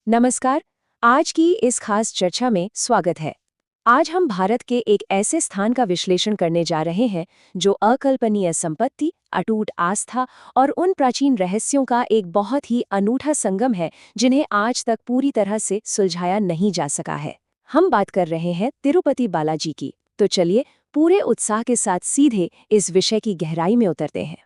नमस्कार। आज की इस खास चर्चा में स्वागत है। आज हम भारत के एक ऐसे स्थान का विश्लेषण करने जा रहे हैं जो अकल्पनीय संपत्ति, अटूट आस्था और उन प्राचीन रहस्यों का एक बहुत ही अनूठा संगम है जिन्हें आज तक पूरी तरह से सुलझाया नहीं जा सका है। हम बात कर रहे हैं तिरुपति बालाजी की। तो चलिए पूरे उत्साह के साथ सीधे इस विषय की गहराई में उतरते हैं।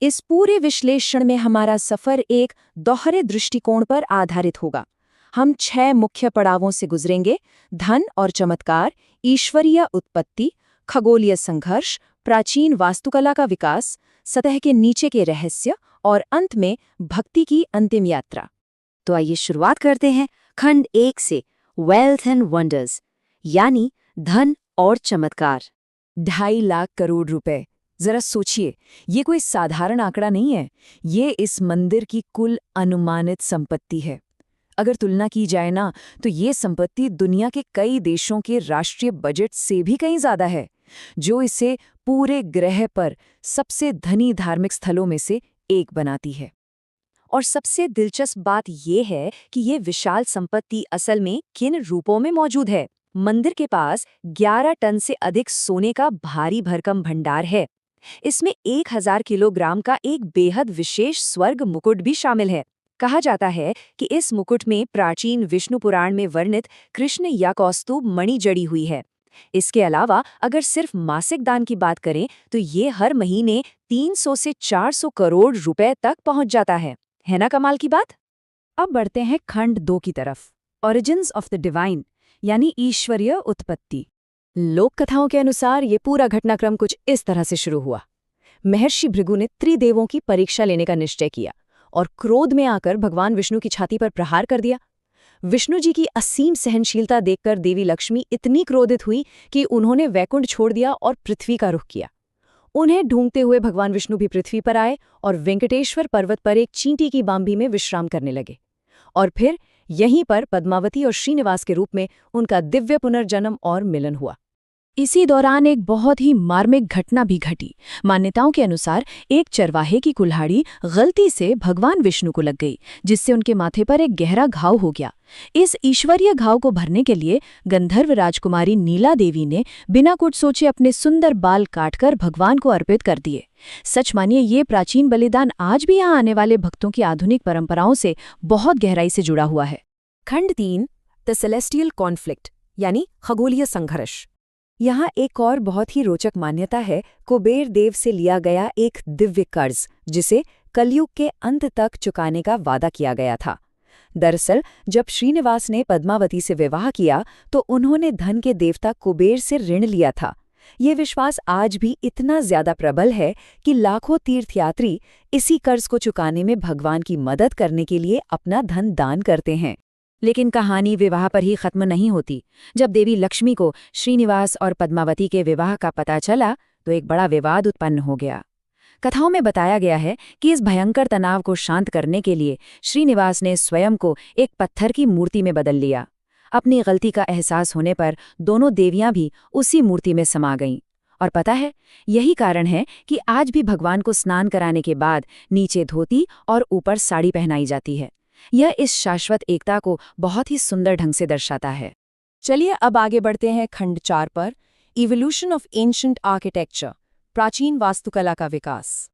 इस पूरे विश्लेषण में हमारा सफर एक दोहरे दृष्टिकोण पर आधारित होगा। हम 6 मुख्य पड़ावों से गुजरेंगे: धन और चमत्कार, ईश्वरीय उत्पत्ति, खगोलीय संघर्ष, प्राचीन वास्तुकला का विकास, सतह के नीचे के रहस्य और अंत में भक्ति की अंतिम यात्रा। तो आइए शुरुआत करते हैं खंड 1 से, वेल्थ एंड वंडर्स, यानी धन और चमत्कार। 2.5 लाख करोड़ रुपए। जरा सोचिए, ये कोई साधारण आंकड़ा नहीं है। ये इस मंदिर की कुल अनुमानित संपत्ति है। अगर तुलना की जाए ना, तो ये संपत्ति दुनिया के कई देशों के राष्ट्रीय बजट से भी कहीं ज्यादा है, जो इसे पूरे ग्रह पर सबसे धनी धार्मिक स्थलों में से एक बनाती है। और सबसे दिलचस्प बात यह है कि ये विशाल संपत्ति असल में किन रूपों में मौजूद है। मंदिर के पास 11 टन से अधिक सोने का भारी भरकम भंडार है। इसमें 1000 किलोग्राम का एक बेहद विशेष स्वर्ग मुकुट भी शामिल है। कहा जाता है कि इस मुकुट में प्राचीन विष्णु पुराण में वर्णित कृष्ण या कौस्तुभ मणि जड़ी हुई है। इसके अलावा अगर सिर्फ मासिक दान की बात करें तो ये हर महीने 300 से 400 करोड़ रुपए तक पहुंच जाता है ना कमाल की बात। अब बढ़ते हैं खंड 2 की तरफ, ओरिजिन्स ऑफ द डिवाइन, यानी ईश्वरीय उत्पत्ति। लोक कथाओं के अनुसार ये पूरा घटनाक्रम कुछ इस तरह से शुरू हुआ। महर्षि भृगु ने त्रिदेवों की परीक्षा लेने का निश्चय किया और क्रोध में आकर भगवान विष्णु की छाती पर प्रहार कर दिया। विष्णु जी की असीम सहनशीलता देखकर देवी लक्ष्मी इतनी क्रोधित हुई कि उन्होंने वैकुंठ छोड़ दिया और पृथ्वी का रुख किया। उन्हें ढूंढते हुए भगवान विष्णु भी पृथ्वी पर आए और वेंकटेश्वर पर्वत पर एक चींटी की बांबी में विश्राम करने लगे। और फिर यहीं पर पद्मावती और श्रीनिवास के रूप में उनका दिव्य पुनर्जन्म और मिलन हुआ। इसी दौरान एक बहुत ही मार्मिक घटना भी घटी। मान्यताओं के अनुसार एक चरवाहे की कुल्हाड़ी गलती से भगवान विष्णु को लग गई, जिससे उनके माथे पर एक गहरा घाव हो गया। इस ईश्वरीय घाव को भरने के लिए गंधर्व राजकुमारी नीला देवी ने बिना कुछ सोचे अपने सुंदर बाल काटकर भगवान को अर्पित कर दिए। सच मानिए, ये प्राचीन बलिदान आज भी यहाँ आने वाले भक्तों की आधुनिक परंपराओं से बहुत गहराई से जुड़ा हुआ है। खंड 3, द सेलेस्टियल कॉन्फ्लिक्ट, यानी खगोलीय संघर्ष। यहाँ एक और बहुत ही रोचक मान्यता है, कुबेर देव से लिया गया एक दिव्य कर्ज जिसे कलयुग के अंत तक चुकाने का वादा किया गया था। दरअसल जब श्रीनिवास ने पद्मावती से विवाह किया तो उन्होंने धन के देवता कुबेर से ऋण लिया था। ये विश्वास आज भी इतना ज्यादा प्रबल है कि लाखों तीर्थयात्री इसी कर्ज को चुकाने में भगवान की मदद करने के लिए अपना धन दान करते हैं। लेकिन कहानी विवाह पर ही खत्म नहीं होती। जब देवी लक्ष्मी को श्रीनिवास और पद्मावती के विवाह का पता चला तो एक बड़ा विवाद उत्पन्न हो गया। कथाओं में बताया गया है कि इस भयंकर तनाव को शांत करने के लिए श्रीनिवास ने स्वयं को एक पत्थर की मूर्ति में बदल लिया। अपनी गलती का एहसास होने पर दोनों देवियां भी उसी मूर्ति में समा गईं। और पता है, यही कारण है कि आज भी भगवान को स्नान कराने के बाद नीचे धोती और ऊपर साड़ी पहनाई जाती है। यह इस शाश्वत एकता को बहुत ही सुंदर ढंग से दर्शाता है। चलिए अब आगे बढ़ते हैं खंड 4 पर, इवोल्यूशन ऑफ एंशिएंट आर्किटेक्चर, प्राचीन वास्तुकला का विकास।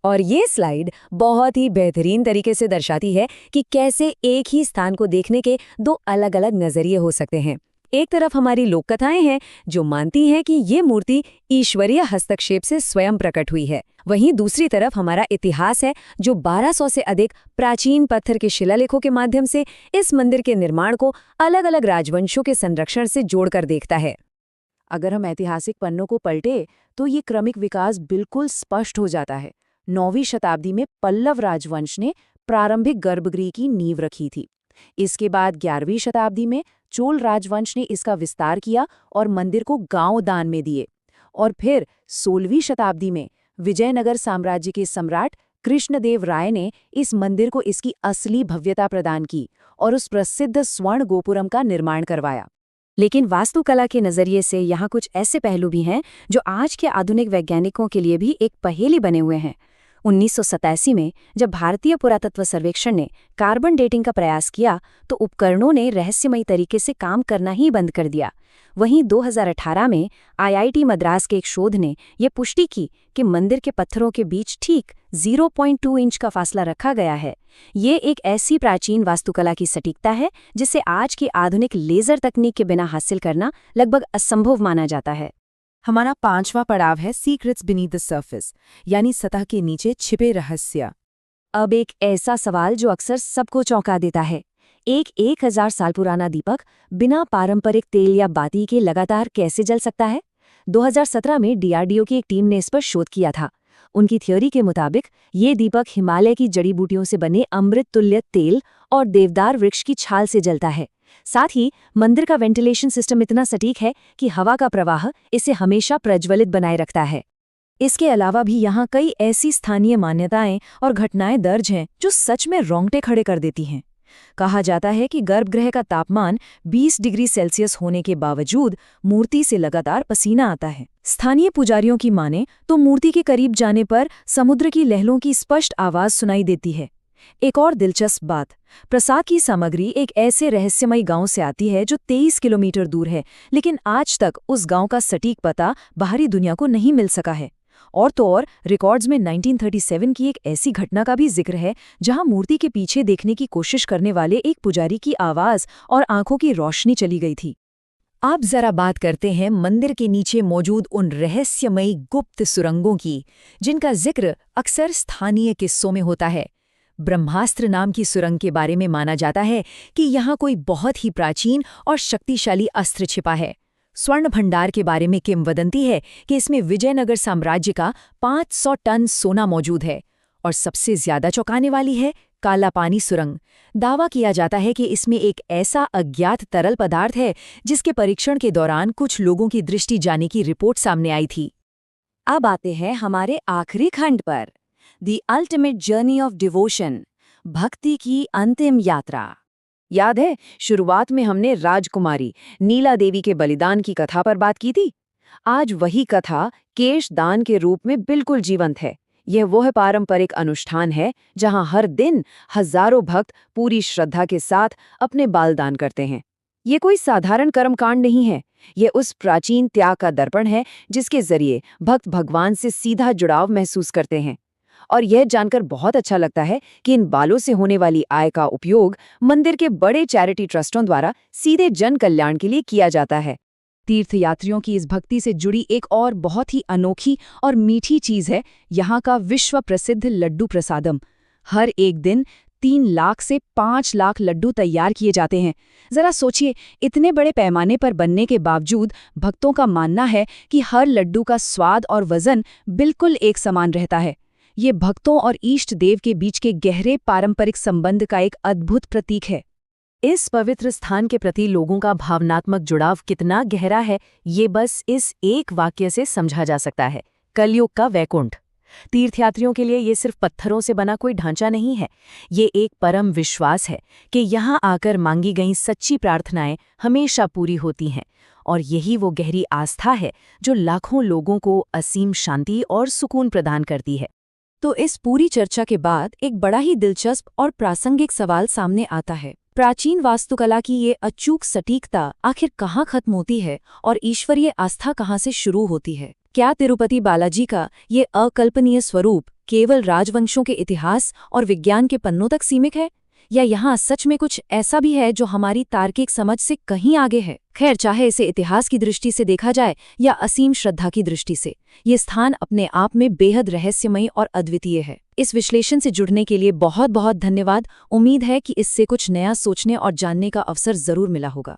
और ये स्लाइड बहुत ही बेहतरीन तरीके से दर्शाती है कि कैसे एक ही स्थान को देखने के 2 अलग-अलग नजरिए हो सकते हैं। एक तरफ हमारी लोक कथाएं हैं जो मानती हैं कि ये मूर्ति ईश्वरीय हस्तक्षेप से स्वयं प्रकट हुई है। वहीं दूसरी तरफ हमारा इतिहास है जो 1200 से अधिक प्राचीन पत्थर के शिलालेखों के माध्यम से इस मंदिर के निर्माण को अलग-अलग राजवंशों के संरक्षण से जोड़कर देखता है। अगर हम ऐतिहासिक पन्नों को पलटे तो ये क्रमिक विकास बिल्कुल स्पष्ट हो जाता है। 9वीं शताब्दी में पल्लव राजवंश ने प्रारंभिक गर्भगृह की नींव रखी थी। इसके बाद 11वीं शताब्दी में चोल राजवंश ने इसका विस्तार किया और मंदिर को गांव दान में दिए। और फिर 16वीं शताब्दी में विजयनगर साम्राज्य के सम्राट कृष्णदेव राय ने इस मंदिर को इसकी असली भव्यता प्रदान की और उस प्रसिद्ध स्वर्ण गोपुरम का निर्माण करवाया। लेकिन वास्तुकला के नजरिए से यहाँ कुछ ऐसे पहलू भी हैं जो आज के आधुनिक वैज्ञानिकों के लिए भी एक पहेली बने हुए हैं। 1987 में जब भारतीय पुरातत्व सर्वेक्षण ने कार्बन डेटिंग का प्रयास किया तो उपकरणों ने रहस्यमयी तरीके से काम करना ही बंद कर दिया। वहीं 2018 में आईआईटी मद्रास के एक शोध ने यह पुष्टि की कि मंदिर के पत्थरों के बीच ठीक 0.2 इंच का फासला रखा गया है। ये एक ऐसी प्राचीन वास्तुकला की सटीकता है जिसे आज की आधुनिक लेजर तकनीक के बिना हासिल करना लगभग असंभव माना जाता है। हमारा 5वां पड़ाव है सीक्रेट्स बीनीथ द सर्फेस, यानी सतह के नीचे छिपे रहस्य। अब एक ऐसा सवाल जो अक्सर सबको चौंका देता है, एक 1000 साल पुराना दीपक बिना पारंपरिक तेल या बाती के लगातार कैसे जल सकता है? 2017 में डीआरडीओ की एक टीम ने इस पर शोध किया था। उनकी थ्योरी के मुताबिक ये दीपक हिमालय की जड़ी बूटियों से बने अमृत तुल्य तेल और देवदार वृक्ष की छाल से जलता है। साथ ही मंदिर का वेंटिलेशन सिस्टम इतना सटीक है कि हवा का प्रवाह इसे हमेशा प्रज्वलित बनाए रखता है। इसके अलावा भी यहाँ कई ऐसी स्थानीय मान्यताएं और घटनाएं दर्ज हैं जो सच में रोंगटे खड़े कर देती हैं। कहा जाता है कि गर्भगृह का तापमान 20 डिग्री सेल्सियस होने के बावजूद मूर्ति से लगातार पसीना आता है। स्थानीय पुजारियों की माने तो मूर्ति के करीब जाने पर समुद्र की लहरों की स्पष्ट आवाज सुनाई देती है। एक और दिलचस्प बात, प्रसाद की सामग्री एक ऐसे रहस्यमयी गांव से आती है जो 23 किलोमीटर दूर है, लेकिन आज तक उस गांव का सटीक पता बाहरी दुनिया को नहीं मिल सका है। और तो और रिकॉर्ड्स में 1937 की एक ऐसी घटना का भी जिक्र है जहां मूर्ति के पीछे देखने की कोशिश करने वाले एक पुजारी की आवाज और आंखों की रोशनी चली गई थी। अब जरा बात करते हैं मंदिर के नीचे मौजूद उन रहस्यमयी गुप्त सुरंगों की, जिनका जिक्र अक्सर स्थानीय किस्सों में होता है। ब्रह्मास्त्र नाम की सुरंग के बारे में माना जाता है कि यहाँ कोई बहुत ही प्राचीन और शक्तिशाली अस्त्र छिपा है। स्वर्ण भंडार के बारे में किंवदंती है कि इसमें विजयनगर साम्राज्य का 500 टन सोना मौजूद है। और सबसे ज्यादा चौंकाने वाली है काला पानी सुरंग। दावा किया जाता है कि इसमें एक ऐसा अज्ञात तरल पदार्थ है जिसके परीक्षण के दौरान कुछ लोगों की दृष्टि जाने की रिपोर्ट सामने आई थी। अब आते हैं हमारे आखिरी खंड पर, the ultimate journey of devotion, भक्ति की अंतिम यात्रा। याद है शुरुआत में हमने राजकुमारी नीला देवी के बलिदान की कथा पर बात की थी। आज वही कथा केश दान के रूप में बिल्कुल जीवंत है। यह वह पारंपरिक अनुष्ठान है जहां हर दिन हजारों भक्त पूरी श्रद्धा के साथ अपने बाल दान करते हैं। ये कोई साधारण कर्मकांड नहीं है, ये उस प्राचीन त्याग का दर्पण है जिसके जरिए भक्त भगवान से सीधा जुड़ाव महसूस करते हैं। और यह जानकर बहुत अच्छा लगता है कि इन बालों से होने वाली आय का उपयोग मंदिर के बड़े चैरिटी ट्रस्टों द्वारा सीधे जन कल्याण के लिए किया जाता है। तीर्थयात्रियों की इस भक्ति से जुड़ी एक और बहुत ही अनोखी और मीठी चीज है यहाँ का विश्व प्रसिद्ध लड्डू प्रसादम। हर एक दिन 3 लाख से 5 लाख लड्डू तैयार किए जाते हैं। जरा सोचिए, इतने बड़े पैमाने पर बनने के बावजूद भक्तों का मानना है कि हर लड्डू का स्वाद और वजन बिल्कुल एक समान रहता है। ये भक्तों और इष्ट देव के बीच के गहरे पारंपरिक संबंध का एक अद्भुत प्रतीक है। इस पवित्र स्थान के प्रति लोगों का भावनात्मक जुड़ाव कितना गहरा है, ये बस इस एक वाक्य से समझा जा सकता है, कलयुग का वैकुंठ। तीर्थयात्रियों के लिए ये सिर्फ पत्थरों से बना कोई ढांचा नहीं है, ये एक परम विश्वास है कि यहाँ आकर मांगी गई सच्ची प्रार्थनाएं हमेशा पूरी होती हैं। और यही वो गहरी आस्था है जो लाखों लोगों को असीम शांति और सुकून प्रदान करती है। तो इस पूरी चर्चा के बाद एक बड़ा ही दिलचस्प और प्रासंगिक सवाल सामने आता है, प्राचीन वास्तुकला की ये अचूक सटीकता आखिर कहाँ खत्म होती है और ईश्वरीय आस्था कहाँ से शुरू होती है? क्या तिरुपति बालाजी का ये अकल्पनीय स्वरूप केवल राजवंशों के इतिहास और विज्ञान के पन्नों तक सीमित है, या यहाँ सच में कुछ ऐसा भी है जो हमारी तार्किक समझ से कहीं आगे है? खैर, चाहे इसे इतिहास की दृष्टि से देखा जाए या असीम श्रद्धा की दृष्टि से, ये स्थान अपने आप में बेहद रहस्यमयी और अद्वितीय है। इस विश्लेषण से जुड़ने के लिए बहुत बहुत धन्यवाद। उम्मीद है कि इससे कुछ नया सोचने और जानने का अवसर जरूर मिला होगा।